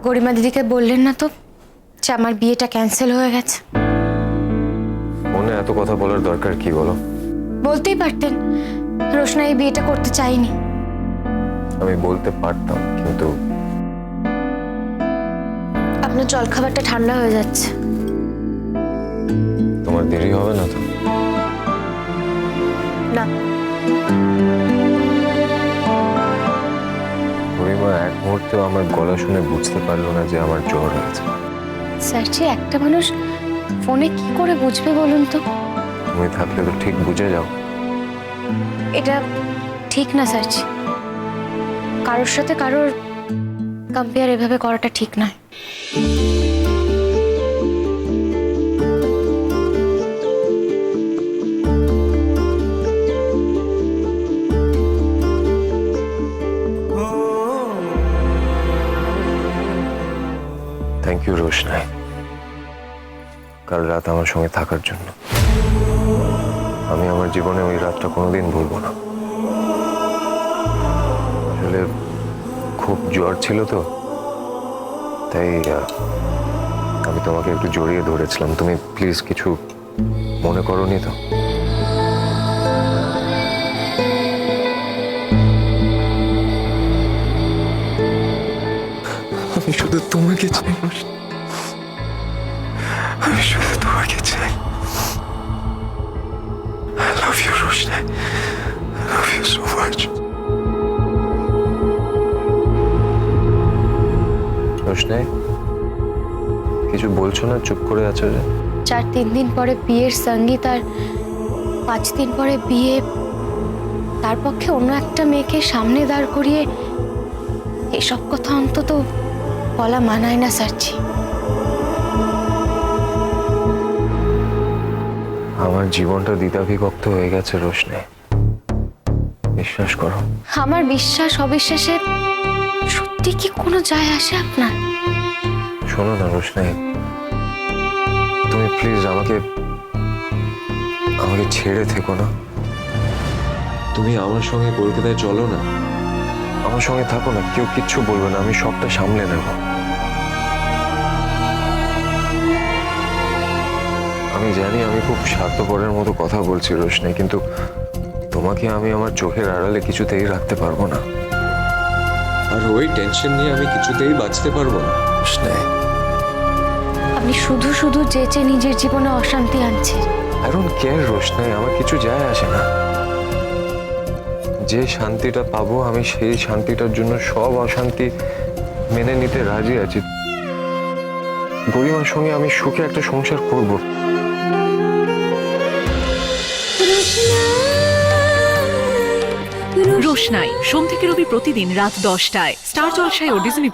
গরিমা দিদিকে বললেন না তো যে আমার বিয়েটা ক্যান্সেল হয়ে গেছে? মনে এত কথা বলার দরকার কি বলো? বলতেই পারতেন রোশনা এই বিয়েটা করতে চাইনি। আমি বলতে পারতাম, কিন্তু আপনার জলখাবারটা ঠান্ডা হয়ে যাচ্ছে। তোমার দেরি হবে না তো? না, গরিমা এক মুহূর্তেও আমার গলা শুনে বুঝতে পারলো না যে আমার জ্বর হয়েছে। স্যারজি একটা মানুষ ফোনে কি করে বুঝবে বলুন তো? তুমি থাকলে তো ঠিক বুঝে যাও। এটা ঠিক না স্যারজি, কারোর সাথে কারোর কম্পেয়ার এভাবে করাটা ঠিক নয়। থ্যাংক ইউ রোশনাই, কাল রাত আমার সঙ্গে থাকার জন্য। আমি আমার জীবনে ওই রাতটা কোনোদিন ভুলবো না। আসলে খুব জ্বর ছিল তো, তাই আমি তোমাকে একটু জড়িয়ে ধরেছিলাম। তুমি প্লিজ কিছু মনে করোনি তো? আমি শুধু তোমাকে চাই, আমি শুধু তোমাকে চাই। I love you, Roshni. I love you so much. রোশনাই, কিছু বলছো না? চুপ করে আছো যে? 3 দিন পরে বিয়ের সঙ্গীত আর 5 দিন পরে বিয়ে, তার পক্ষে অন্য একটা মেয়েকে সামনে দাঁড় করিয়ে এসব কথা অন্তত বলা মানায় না স্যারজি। আমার জীবনটা দ্বিধাবিভক্ত হয়ে গেছে রোশনাই, বিশ্বাস করো। আমার বিশ্বাস অবিশ্বাসে সত্যি কি কোনো যায় আসে আপনার? শোনো না রোশনাই, তুমি প্লিজ আমাকে আমাকে ছেড়ে থেকো না। তুমি আমার সঙ্গে কলকাতায় চলো না। আমার সঙ্গে থাকো না, কেউ কিচ্ছু বলবে না, আমি সবটা সামলে নেব। আমি জানি আমি খুব স্বার্থপরের মতো কথা বলছি রোশনাই, কিন্তু তোমাকে আমি আমার চোখের আড়ালে কিছুতেই রাখতে পারবো না। আর ওই টেনশন নিয়ে আমি কিছুতেই বাঁচতে পারবো না। রোশনাই, আপনি শুধু শুধু যেচে নিজের জীবনে অশান্তি আনছেন। I don't care রোশনাই, আমার কিছু যায় আসে না। যে শান্তিটা পাবো আমি সেই শান্তিটার জন্য সব অশান্তি মেনে নিতে রাজি আছি। গরিমার সঙ্গে আমি সুখে একটা সংসার করব। রোশনাই সোম থেকে রবি প্রতিদিন রাত 10টায় স্টার জলসায় ও ডিজনি